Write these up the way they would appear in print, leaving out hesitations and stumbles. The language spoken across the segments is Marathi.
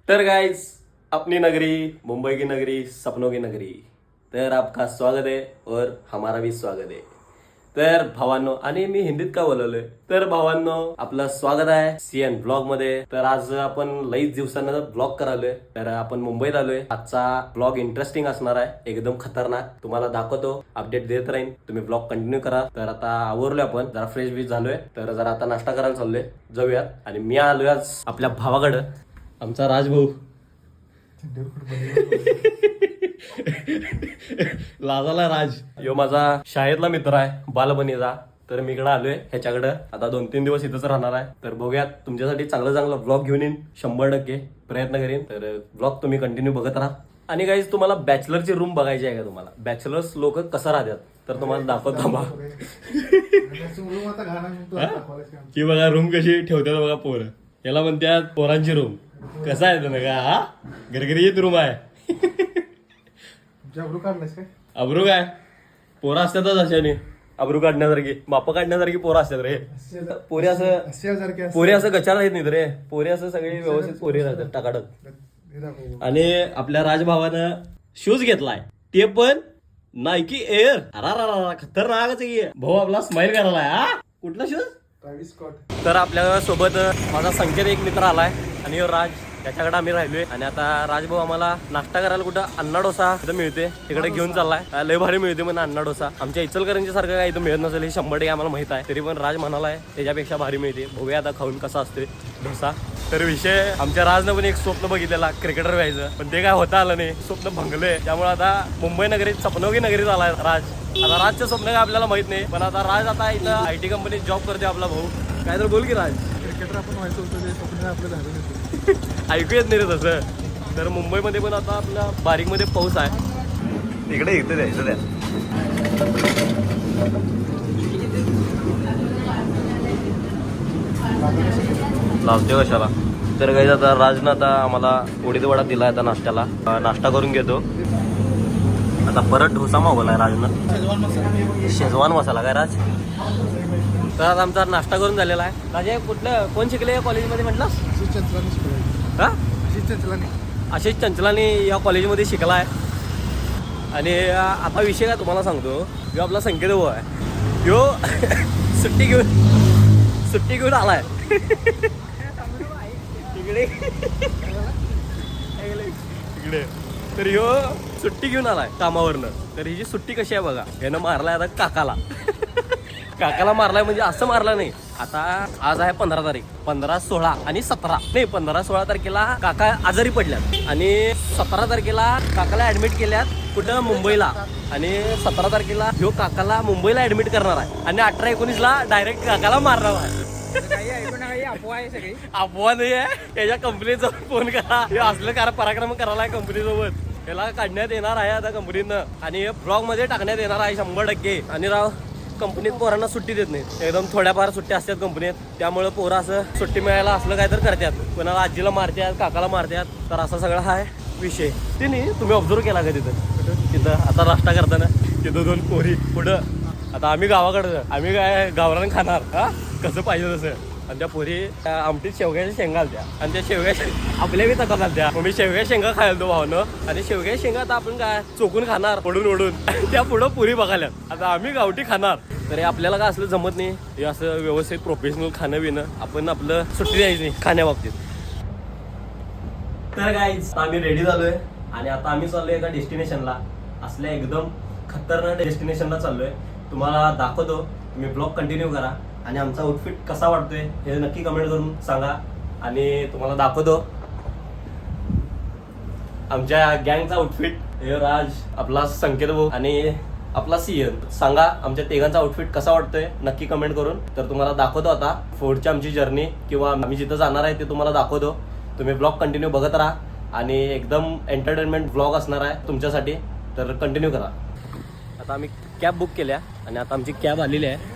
तर गाइस, अपनी नगरी मुंबई की नगरी सपनों की नगरी तर आपका स्वागत है और हमारा भी स्वागत है. तर भावांनो, आणि मी हिंदीत का बोलवलोय तर भावांनो, आपलं स्वागत आहे सीएन ब्लॉग मध्ये. तर आज आपण लईच दिवसानंतर ब्लॉग करालोय. तर आपण मुंबईत आलोय. आजचा ब्लॉग इंटरेस्टिंग असणार आहे, एकदम खतरनाक. तुम्हाला दाखवतो, अपडेट देत राहीन. तुम्ही ब्लॉग कंटिन्यू करा. तर आता आवरलोय, आपण जरा फ्रेश बीच झालोय. तर जरा आता नाश्ता करायला चाललोय, जाऊयात. आणि मी आलोय आज आपल्या भावाकडं, आमचा राजभाऊ. लाजाला राज यो माझा शाळेतला मित्र आहे, बालपणीचा. तर मी इकडे आलोय ह्याच्याकडं. आता 2-3 दिवस इथंच राहणार आहे. तर बघूयात, तुमच्यासाठी चांगलं ब्लॉग घेऊन येईन, 100% प्रयत्न करीन. तर ब्लॉग तुम्ही कंटिन्यू बघत राहा. आणि गाईज, तुम्हाला बॅचलरची रूम बघायची आहे का? तुम्हाला बॅचलर्स लोक कसं राहतात तर तुम्हाला दाखवतो बा. ही बघा रूम कशी ठेवतात बघा पोरं. याला म्हणतात पोरांची रूम. कसा आहे ना का? हा घरघरीत रूम आहे. अब्रू काय पोरं असतातच अशाने, अब्रू काढण्यासारखी, माप काढण्यासारखी पोरं असतात रे. पोरे असं गचाला येत नाहीत रे. पोरे असं सगळी व्यवस्थित पोरे राहतात टाकाटक. आणि आपल्या राजभावानं शूज घेतलाय, ते पण नायकी एअर. अरा खतरनाकच आहे भाऊ. आपला स्माइल करायला. हा कुठला शूज? तर आपल्या सोबत माझा संकेत एक मित्र आलाय आणि राज, त्याच्याकडे आम्ही राहिलोय. आणि आता राजभाऊ आम्हाला नाश्ता करायला कुठं अन्ना डोसा इथं मिळते, तिकडे घेऊन चाललाय. लय भारी मिळते म्हणून अन्ना डोसा. आमच्या इचलकरंजी सारखं काय इथं मिळत नसेल, हे 100% आम्हाला माहित आहे. तरी पण राज म्हणालाय त्याच्यापेक्षा भारी मिळते. बघूया आता खाऊन कसा असते डोसा. तर विषय, आमच्या राजनं पण एक स्वप्न बघितलेला क्रिकेटर व्हायचं, पण ते काय होता आलं नाही. स्वप्न भंगलंय. त्यामुळे आता मुंबई नगरीत, सपनों की नगरीत आलाय राज. आता राजचं स्वप्न काय आपल्याला माहित नाही, पण आता राज आता इथं IT कंपनीत जॉब करते आपला भाऊ. काय तर बोल की राज. क्रिकेटर आपण व्हायचं होतं, ते स्वप्न आपलं झालं नाही. ऐकू येत नाही रे तसं. तर मुंबईमध्ये पण आता आपल्या बारीकमध्ये पाऊस आहे. इकडे इथे द्यायचं द्या. लावते कशाला. तर काही आता राजनं आता आम्हाला उडीद वडा दिला आता नाश्त्याला. नाश्ता करून घेतो. आता परत डोसा मागवलाय राजनं, शेजवान मसाला काय राज. तर आता आमचा नाश्ता करून झालेला आहे. राजे कुठलं कोण शिकले या कॉलेजमध्ये म्हटलं? हा, आशिष चंचलानी या कॉलेजमध्ये शिकला आहे. आणि आता विषय काय तुम्हाला सांगतो, जो आपला संकेत भाऊ आहे, यो सुट्टी घेऊन आलाय इकडे. तर ह्यो सुट्टी घेऊन आलाय कामावरनं. तर हिची सुट्टी कशी आहे बघा. यानं मारलाय आता काकाला मारलाय. म्हणजे असं मारला नाही. आता आज आहे 15 तारीख, 15, 16 आणि 17. नाही, 15-16 तारखेला काका आजारी पडल्यात आणि 17 तारखेला काकाला ऍडमिट केल्यात कुठं, मुंबईला. आणि 17 तारखेला ह्यो काकाला मुंबईला ऍडमिट करणार आहे. आणि 18-19ला डायरेक्ट काकाला मारणार आहे. अफवा नाही आहे. याच्या कंपनीचा फोन करा. हे असलं पराक्रम करायला आहे कंपनीसोबत. याला काढण्यात येणार आहे आता कंपनीनं आणि हे ब्लॉग मध्ये टाकण्यात येणार आहे 100%. आणि राव, कंपनीत पोरांना सुट्टी देत नाहीत. एकदम थोड्याफार सुट्ट्या असतात कंपनीत. त्यामुळे पोरं असं सुट्टी मिळायला असलं काय तर करतात. कोणाला आजीला मारतात, काकाला मारतात. तर असा सगळा हा विषय. ते नाही तुम्ही ऑब्झर्व केला का तिथं आता नाश्ता करताना तिथं 2 पोरी पुढं. आता आम्ही गावाकडं, आम्ही काय गावरान खाणार हा, कसं पाहिजे तसं. आणि त्या पोरी आमटीत शेवग्याच्या शेंगा आलत्या. आणि त्या शेवग्या आपल्या बी तकात आलत्या. मग मी शेवग्या शेंगा खायला तो भावनं. आणि शेवग्या शेंगा आता आपण काय चोकून खाणार ओढून त्या पुढं पुरी बघायल्यात. आता आम्ही गावठी खाणार. तर आपल्याला काय असलं जमत नाही. हे असं व्यवस्थित प्रोफेशनल खाणं पिणं. आपण आपलं सुट्टी द्यायची नाही खाण्याबाबतीत. तर गाईज, आम्ही रेडी झालोय आणि आता आम्ही चाललोय एका डेस्टिनेशनला. असल्या एकदम खतरनाक डेस्टिनेशनला चाललोय. तुम्हाला दाखवतो, तुम्ही ब्लॉग कंटिन्यू करा. आणि आमचा आउटफिट कसा वाटतोय हे नक्की कमेंट करून सांगा. आणि तुम्हाला दाखवतो आमच्या गँगचा आउटफिट. हे राज, आपला संकेत भाऊ आणि आपला सीएन. सांगा आमच्या तिघांचा आउटफिट कसा वाटतोय नक्की कमेंट करून. तर तुम्हाला दाखवतो आता पुढची आमची जर्नी, किंवा आम्ही जिथं जाणार आहे ते तुम्हाला दाखवतो. तुम्ही ब्लॉग कंटिन्यू बघत राहा. आणि एकदम एंटरटेनमेंट ब्लॉग असणार आहे तुमच्यासाठी. तर कंटिन्यू करा. आता आम्ही कॅब बुक केल्या आणि आता आमची कॅब आलेली आहे.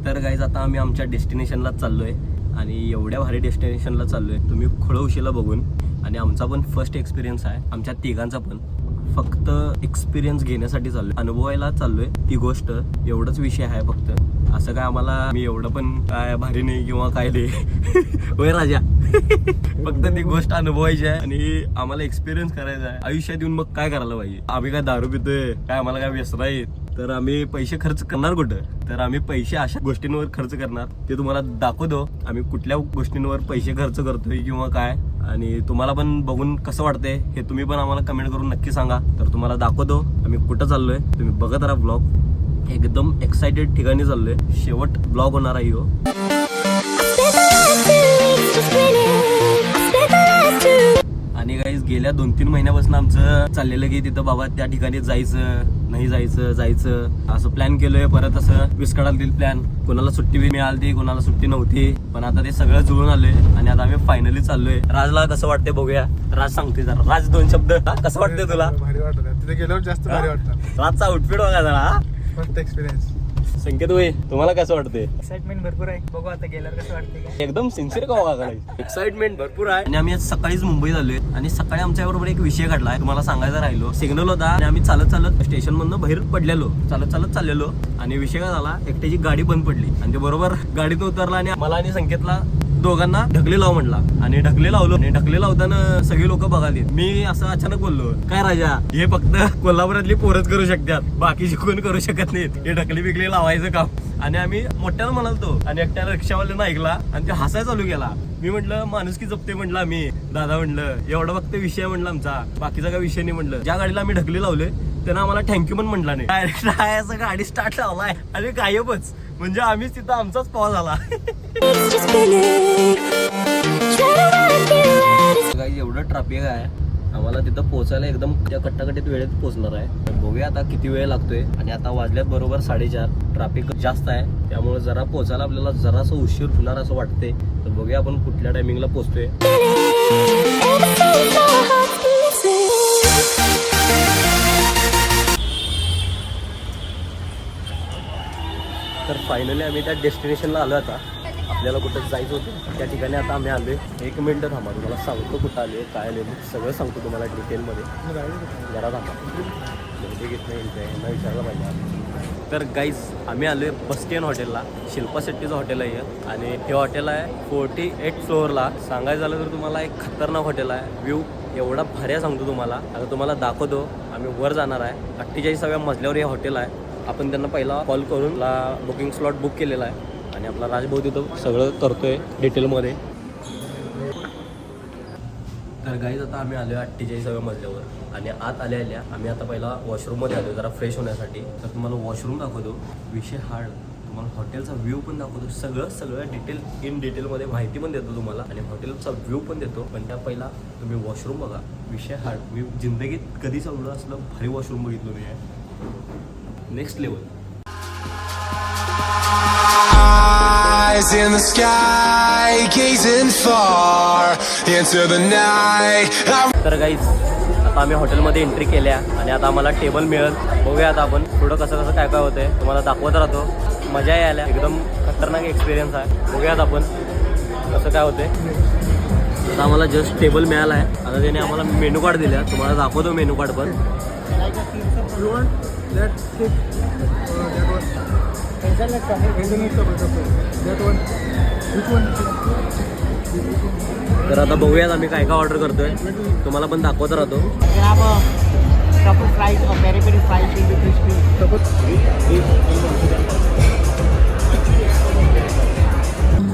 तर गाईज, आता आम्ही आमच्या डेस्टिनेशनला चाललोय. आणि एवढ्या भारी डेस्टिनेशनला चाललोय तुम्ही खुळवशीला बघून. आणि आमचा पण फर्स्ट एक्सपिरियन्स आहे, आमच्या तिघांचा पण फक्त एक्सपिरियन्स घेण्यासाठी चाललोय, अनुभवायला चाललोय ती गोष्ट, एवढंच विषय आहे फक्त. असं काय आम्हाला मी एवढं पण काय भारी नाही किंवा काय नाही होय राजा. फक्त ती गोष्ट अनुभवायची आहे आणि आम्हाला एक्सपिरियन्स करायचा आहे आयुष्यात येऊन. मग काय करायला पाहिजे, आम्ही काय दारू पितोय काय, आम्हाला काय व्यसन आहे, तर आम्ही पैसे खर्च करणार कुठं, तर आम्ही पैसे अशा गोष्टींवर खर्च करणार, ते तुम्हाला दाखवतो आम्ही कुठल्या गोष्टींवर पैसे खर्च करतोय किंवा काय. आणि तुम्हाला पण बघून कसं वाटतंय हे तुम्ही पण आम्हाला कमेंट करून नक्की सांगा. तर तुम्हाला दाखवतो आम्ही कुठं चाललोय, तुम्ही बघत राहा ब्लॉग. एकदम एक्साइटेड ठिकाणी चाललोय, शेवट ब्लॉग होणार आहे हो. आणि गाईज गेल्या 2-3 महिन्यापासून आमचं चाललेलं की तिथं बाबा त्या ठिकाणी जायचं नाही, जायचं असं प्लॅन केलोय. परत असं विस्कळातील प्लॅन, कोणाला सुट्टी मिळाली कोणाला सुट्टी नव्हती, पण आता ते सगळं जुळून आलोय आणि आता आम्ही फायनली चाललोय. राजला कसं वाटतंय बघूया, राज सांगते जरा. राज 2 शब्द कसं वाटतंय तुला? भारी वाटत, तिथे गेल्यावर जास्त भारी वाटतं. राजचा आउटफिट बघा जरा, फर्स्ट एक्सपिरियन्स. संकेत भाई तुम्हाला कसं वाटतंय? एक्साइटमेंट भरपूर आहे, बघू आता गेल्यावर कसं वाटतंय. एकदम सिन्सिअर का बघा, एक्साइटमेंट भरपूर आहे. आणि आम्ही आज सकाळीच मुंबईत आलोय आणि सकाळी आमच्या बरोबर एक विषय घडलाय, तुम्हाला सांगायचा राहिलो. सिग्नल होता आणि आम्ही चालत स्टेशन मधनं बाहेर पडलेलो, चालत चाललेलो आणि विषय काय झाला, एकट्याची गाडी बंद पडली आणि ते बरोबर गाडीत उतरला आणि मला आणि संकेतला दोघांना ढकले लाव म्हणला आणि ढकले लावलो. आणि ढकले लावताना सगळी लोक बघाली. मी असं अचानक बोललो, काय राजा हे फक्त कोल्हापुरातली पोरच करू शकतात, बाकीची कोण करू शकत नाहीत हे ढकली बिकली लावायचं काम. आणि आम्ही मोठ्यानं म्हणालतो आणि एकट्या रिक्षावाल्यानं ऐकला आणि ते हसायला चालू केला. मी म्हटलं माणुसकी जपते म्हटलं आम्ही, दादा म्हटलं एवढा फक्त विषय म्हटलं आमचा, बाकीचा काय विषय नाही म्हटलं. ज्या गाडीला आम्ही ढकली लावले त्यांना आम्हाला थँक्यू पण म्हटला नाही. डायरेक्ट असं गाडी स्टार्ट लावलाय आणि गायबच, म्हणजे आम्हीच तिथं आमचाच पाव झाला. एवढं ट्रॅफिक आहे, आम्हाला तिथं पोहोचायला एकदम त्या कट्टाकटीत वेळेत पोहोचणार आहे. बघूया आता किती वेळ लागतोय. आणि आता वाजल्यात बरोबर 4:30, ट्रॅफिक जास्त आहे त्यामुळे जरा पोहोचायला आपल्याला जरासं उशीर होणार असं वाटतंय. तर बघूया आपण कुठल्या टायमिंगला पोहोचतोय. तर फायनली आम्ही त्या डेस्टिनेशनला आलो. आता आपल्याला कुठं जायचं होतं त्या ठिकाणी आता आम्ही आलोय. 1 मिनिट थांबा, तुम्हाला सांगतो कुठं आलोय काय आलोय, सगळं सांगतो तुम्हाला डिटेलमध्ये. जरा थांबा, घेत नाही विचारलं पाहिजे. तर गाईज आम्ही आलोय बस्टियन हॉटेलला, शिल्पा शेट्टीचं हॉटेल आहे आणि हे हॉटेल आहे 48 फ्लोअरला. सांगायचं झालं तर तुम्हाला एक खतरनाक हॉटेल आहे. व्ह्यू एवढा भारी सांगतो तुम्हाला. आता तुम्हाला दाखवतो. आम्ही वर जाणार आहे, 48व्या मजल्यावर हे हॉटेल आहे. आपण त्यांना पहिला कॉल करून बुकिंग स्लॉट बुक केलेला आहे आणि आपला राजभाऊ तिथं सगळं करतोय डिटेलमध्ये. तर गाईज आता आम्ही आलो 48व्या मजल्यावर आणि आत आल्या आम्ही आता पहिला वॉशरूममध्ये आलो जरा फ्रेश होण्यासाठी. तर तुम्हाला वॉशरूम दाखवतो, विषय हार्ड, तुम्हाला हॉटेलचा व्ह्यू पण दाखवतो, सगळं इन डिटेलमध्ये माहिती पण देतो तुम्हाला आणि हॉटेलचा व्ह्यू पण देतो. पण त्या पहिला तुम्ही वॉशरूम बघा, विषय हार्ड. मी जिंदगीत कधीच एवढं असलं भारी वॉशरूम बघितलं नाही आहे, next level. Eyes in the sky, gazing far into the night. तर गाईज आता आम्ही हॉटेलमध्ये एंट्री केल्या आणि आता आम्हाला टेबल मिळेल. बघूया आता आपण पुढं कसं काय होतंय, तुम्हाला दाखवत राहतो. मजा यायला, एकदम खतरनाक एक्सपिरियन्स आहे. बघूयात आपण कसं काय होतंय. आता आम्हाला जस्ट टेबल मिळाला आहे. आता त्याने आम्हाला मेनू कार्ड दिला, तुम्हाला दाखवतो मेनू कार्ड पण. तर आता बघूयात आम्ही काय काय ऑर्डर करतोय, तुम्हाला पण दाखवत राहतो.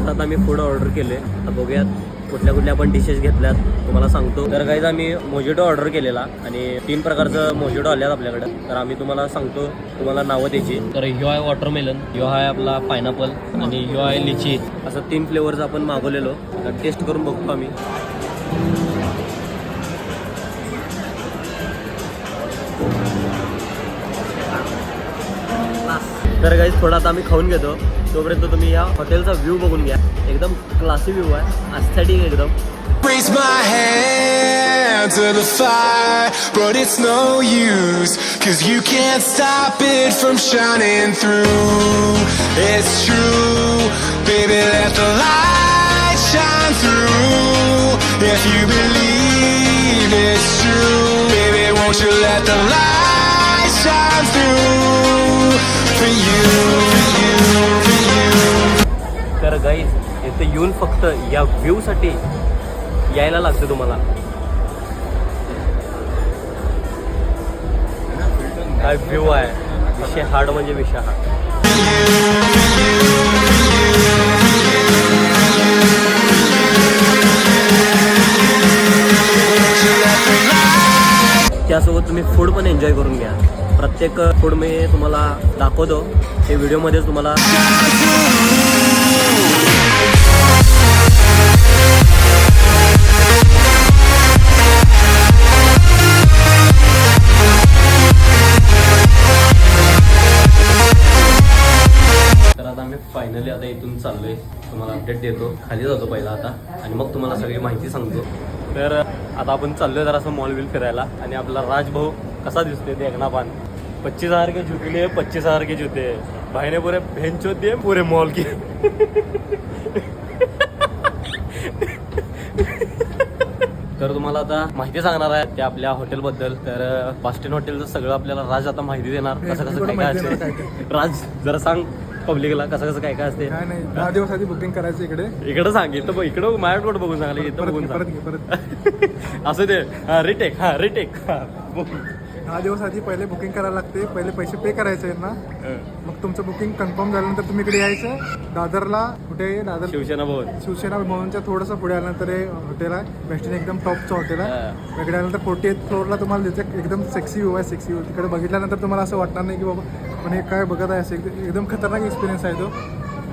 आता आम्ही फूड ऑर्डर केले. आता बघूयात कुठल्या आपण डिशेस घेतल्यात तुम्हाला सांगतो. तर गाईज आम्ही मोजिटो ऑर्डर केलेला आणि 3 प्रकारचं मोजिटो आल्यात आपल्याकडे. तर आम्ही तुम्हाला सांगतो, तुम्हाला नावं द्यायची. तर ह्यो आहे वॉटरमेलन, ह्यो आहे आपला पायनॅपल आणि ह्यो आहे लिची. असं 3 फ्लेवर्स आपण मागवलेलो. तर टेस्ट करून बघतो आम्ही. तर गाईज थोडा आता आम्ही खाऊन घेतो, तोपर्यंत तुम्ही या हॉटेलचा व्ह्यू बघून घ्या. एकदम क्लासी व्ह्यू आहे, अस्थेटिक एकदम. Raise my hand to the fire, but it's no use, 'cause you can't stop it from shining through. It's true, baby, let the light shine through. If you believe it's true, baby, Won't you let the light shine through for you, for you, for you. तर गाईज इथे येऊन फक्त या व्ह्यू साठी यायला लागतं तुम्हाला. काय व्ह्यू आहे, विषय हार्ड म्हणजे विषय हार्ड. त्यासोबत तुम्ही फूड पण एन्जॉय करून घ्या. प्रत्येक फूड मी तुम्हाला दाखवतो हे व्हिडिओमध्येच तुम्हाला. तर आता आम्ही फायनली आता इथून चाललोय, तुम्हाला अपडेट देतो. खाली जातो पहिला आता आणि मग तुम्हाला सगळी माहिती सांगतो. तर आता आपण चाललोय जरा असं मॉल बिल फिरायला आणि आपला राजभाऊ कसा दिसतोय देखना पान. 25,000 के जूते लिए 25,000 के जूते भाई ने पूरे भेंचो दिए पूरे मॉल की. तर तुम्हाला आता माहिती सांगणार आहे त्या आपल्या हॉटेलबद्दल. तर बास्टन हॉटेलचं सगळं आपल्याला राज आता माहिती देणार. कसं कसं काय काय असते. राज जरा सांग पब्लिकला कसं कसं काय काय असते. काय नाही 10 दिवस आधी बुकिंग करायचं इकडे. इकडं सांग, इथं इकडं माझ्याकडे बघून सांगले, इथं बघून परत सांग. घे, परत असं ते हा रिटेक 10 दिवस आधी पहिले बुकिंग करायला लागते. पहिले पैसे पे करायचे आहेत ना, मग तुमचं बुकिंग कन्फर्म झाल्यानंतर तुम्ही इकडे यायचं. दादरला कुठे दादर शिवसेना भवन. शिवसेना भवनच्या थोडंसं पुढे आल्यानंतर हे हॉटेल आहे. बेस्टन एकदम टॉपचं हॉटेल आहे. इकडे आल्यानंतर 48th फ्लोअरला तुम्हाला तिथे एकदम सेक्सी व्ह्यू आहे. सेक्सी व्ह्यू तिकडे बघितल्यानंतर तुम्हाला असं वाटणार नाही की बाबा पण हे काय बघत आहे. असं एकदम खतरनाक एक्सपिरियन्स आहे तो.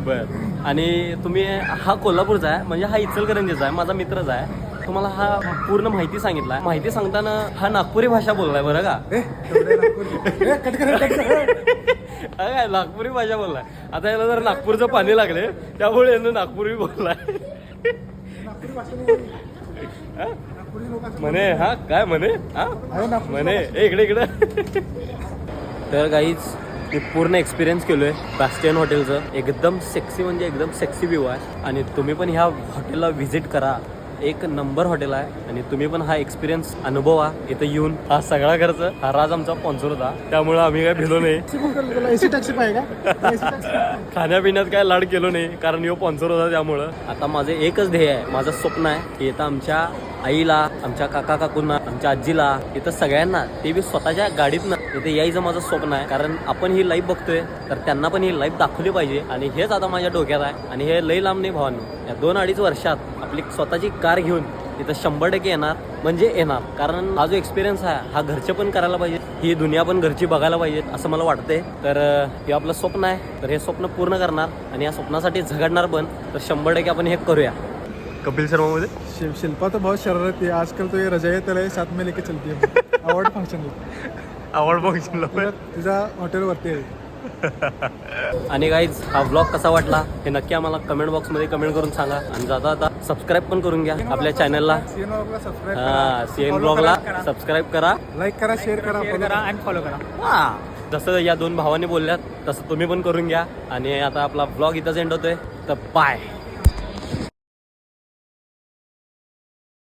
बर. आणि तुम्ही हा कोल्हापूरचा आहे म्हणजे हा इचलकरंजीचा आहे, माझा मित्रच आहे. तुम्हाला हा पूर्ण माहिती सांगितला. माहिती सांगताना हा नागपुरी भाषा बोललाय बरं का. काय नागपुरी भाषा बोललाय. आता याला जर नागपूरचं पाणी लागले त्यामुळे यानं नागपुरी बोललाय. म्हणे हा काय म्हणे हा म्हणे इकडे इकडे. तर काहीच मी पूर्ण एक्सपिरियन्स केलोय बास्टियन हॉटेलचं. एकदम सेक्सी म्हणजे एकदम सेक्सी व्ह्यू आहे आणि तुम्ही पण ह्या हॉटेलला व्हिजिट करा. एक नंबर हॉटेल आहे आणि तुम्ही पण हा एक्सपिरियन्स अनुभवा. इथं येऊन हा सगळा खर्च हा राज आमचा स्पॉन्सर होता, त्यामुळे आम्ही काय भिलो नाही. एसी टॅक्सी पाहिजे का? खाण्यापिण्यात काय लाड केलो नाही कारण यो स्पॉन्सर होता. त्यामुळं आता माझं एकच ध्येय आहे, माझं स्वप्न आहे की इथं आमच्या आईला, आमच्या काका काकूंना, आमच्या आजीला, इथं सगळ्यांना ते बी स्वतःच्या गाडीतनं इथे यायचं माझं स्वप्न आहे. कारण आपण ही लाईफ बघतोय तर त्यांना पण ही लाईफ दाखवली पाहिजे आणि हेच आता माझ्या डोक्यात आहे. आणि हे लई लांब नाही भावांनो, या 2-2.5 वर्षात आपली स्वतःची कार घेऊन इथं 100% येणार म्हणजे येणार. कारण हा जो एक्सपिरियन्स आहे हा घरचे पण करायला पाहिजे, ही दुनिया पण घरची बघायला पाहिजे असं मला वाटतंय. तर हे आपलं स्वप्न आहे, तर हे स्वप्न पूर्ण करणार आणि या स्वप्नासाठी झगडणार पण. तर 100% आपण हे करूया. कपिल शर्मा मध्ये शिल्पा तो बहुत शरारती है आजकल. तो ये रजाई त्याला साथ में लेके चलती है अवॉर्ड फंक्शन. आवड बघितलं. तुझ्या हॉटेलवरती आहे. आणि गाईज हा व्लॉग कसा वाटला हे नक्की आम्हाला कमेंट बॉक्समध्ये कमेंट करून सांगा. आणि जाता आता सबस्क्राईब पण करून घ्या आपल्या चॅनलला. सीएन ब्लॉगला सबस्क्राईब करा, लाईक करा, शेअर करा आणि फॉलो करा. जसं या 2 भावांनी बोलल्यात तसं तुम्ही पण करून घ्या. आणि आता आपला ब्लॉग इथंच एंड होतोय. तर बाय.